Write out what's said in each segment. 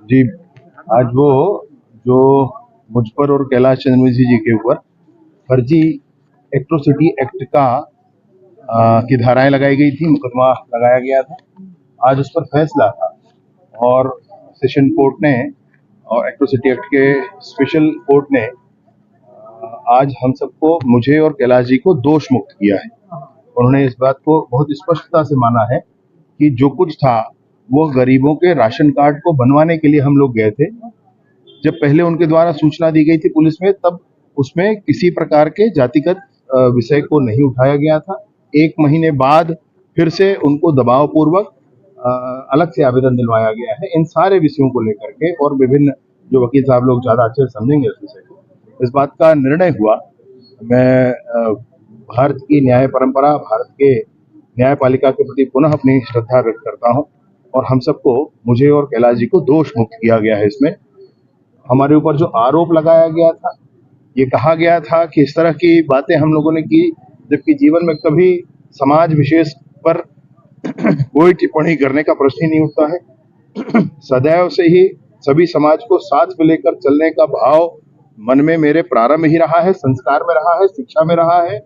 जी, आज वो जो मुझ पर और कैलाश चंद्रवंशी जी के ऊपर फर्जी एट्रोसिटी एक्ट का की धाराएं लगाई गई थी, मुकदमा लगाया गया था। आज उस पर फैसला था और सेशन कोर्ट ने और एट्रोसिटी एक्ट के स्पेशल कोर्ट ने आज हम सबको, मुझे और कैलाश जी को दोष मुक्त किया है। उन्होंने इस बात को बहुत स्पष्टता से माना है कि जो कुछ था वो गरीबों के राशन कार्ड को बनवाने के लिए हम लोग गए थे। जब पहले उनके द्वारा सूचना दी गई थी पुलिस में, तब उसमें किसी प्रकार के जातिगत विषय को नहीं उठाया गया था। 1 महीने बाद फिर से उनको दबाव पूर्वक अलग से आवेदन दिलवाया गया है इन सारे विषयों को लेकर के, और विभिन्न जो वकील साहब लोग ज्यादा अच्छे से समझेंगे इस विषय को, इस बात का निर्णय हुआ। मैं भारत की न्याय परंपरा, भारत के न्यायपालिका के प्रति पुनः अपनी श्रद्धा व्यक्त करता हूं, और हम सबको, मुझे और कैलाश जी को दोष मुक्त किया गया है। इसमें हमारे ऊपर जो आरोप लगाया गया था, ये कहा गया था कि इस तरह की बातें हम लोगों ने की, जबकि जीवन में कभी समाज विशेष पर कोई टिप्पणी करने का प्रश्न ही नहीं उठता है। सदैव से ही सभी समाज को साथ में लेकर चलने का भाव मन में मेरे प्रारंभ ही रहा है, संस्कार में रहा है, शिक्षा में रहा है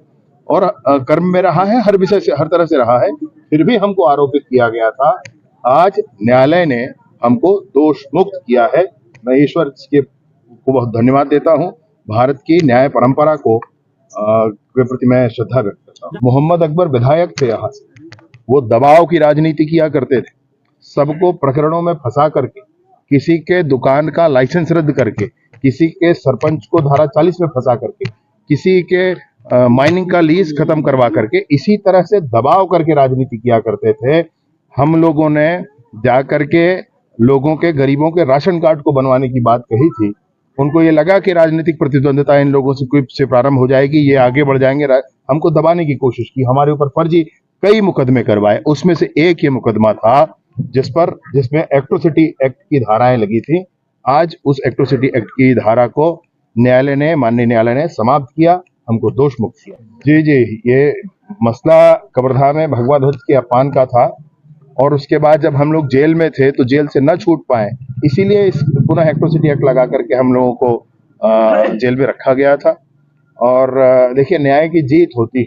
और कर्म में रहा है, हर विषय से, हर तरह से रहा है। फिर भी हमको आरोपित किया गया था। आज न्यायालय ने हमको दोष मुक्त किया है। मैं ईश्वर को बहुत धन्यवाद देता हूँ। भारत की न्याय परंपरा को के प्रति मैं श्रद्धा व्यक्त करता हूँ। मोहम्मद अकबर विधायक थे यहाँ से, वो दबाव की राजनीति किया करते थे, सबको प्रकरणों में फंसा करके, किसी के दुकान का लाइसेंस रद्द करके, किसी के सरपंच को धारा 40 में फंसा करके, किसी के माइनिंग का लीज खत्म करवा करके, इसी तरह से दबाव करके राजनीति किया करते थे। हम लोगों ने जाकर के लोगों के, गरीबों के राशन कार्ड को बनवाने की बात कही थी। उनको ये लगा कि राजनीतिक प्रतिद्वंदिता इन लोगों से प्रारंभ हो जाएगी, ये आगे बढ़ जाएंगे, हमको दबाने की कोशिश की, हमारे ऊपर फर्जी कई मुकदमे करवाए। उसमें से एक ये मुकदमा था जिसमें एट्रोसिटी एक्ट की धाराएं लगी थी। आज उस एट्रोसिटी एक्ट की धारा को माननीय न्यायालय ने समाप्त किया, हमको दोष मुक्त किया। जी जी, ये मसला कवर्धा में भगवा ध्वज के अपमान का था, और उसके बाद जब हम लोग जेल में थे तो जेल से न छूट पाए, इसीलिए इस पुनः एट्रोसिटी एक्ट लगा करके हम लोगों को जेल में रखा गया था। और देखिए, न्याय की जीत होती,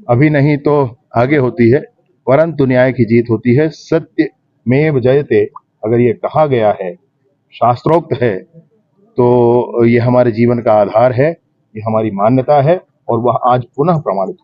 अभी नहीं तो आगे होती है, परंतु न्याय की जीत होती है। सत्य मेव जयते, अगर ये कहा गया है, शास्त्रोक्त है, तो ये हमारे जीवन का आधार है, ये हमारी मान्यता है, और वह आज पुनः प्रमाणित